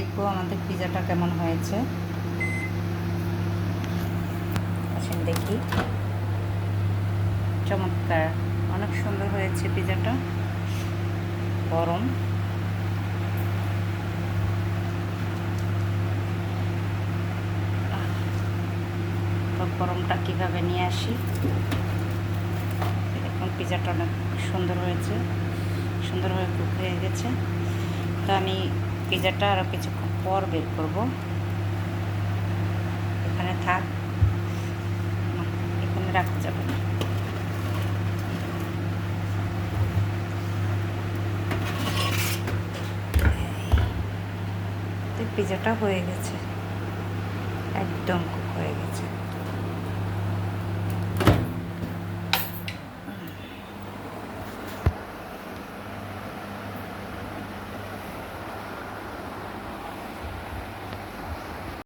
দেখবো আমাদের পিজাটা কেমন হয়েছে। আসেন দেখি। চমৎকার, অনেক সুন্দর হয়েছে পিজাটা। গরম, তো গরমটা কীভাবে নিয়ে আসি। দেখুন পিজাটা অনেক সুন্দর হয়েছে, সুন্দরভাবে কুক হয়ে গেছে। তো আমি পিজাটা আরও কিছুক্ষণ পর বের করব। এখানে থাক, এখানে রাখা যাবে না। পিজাটা হয়ে গেছে, একদম কুক হয়ে গেছে।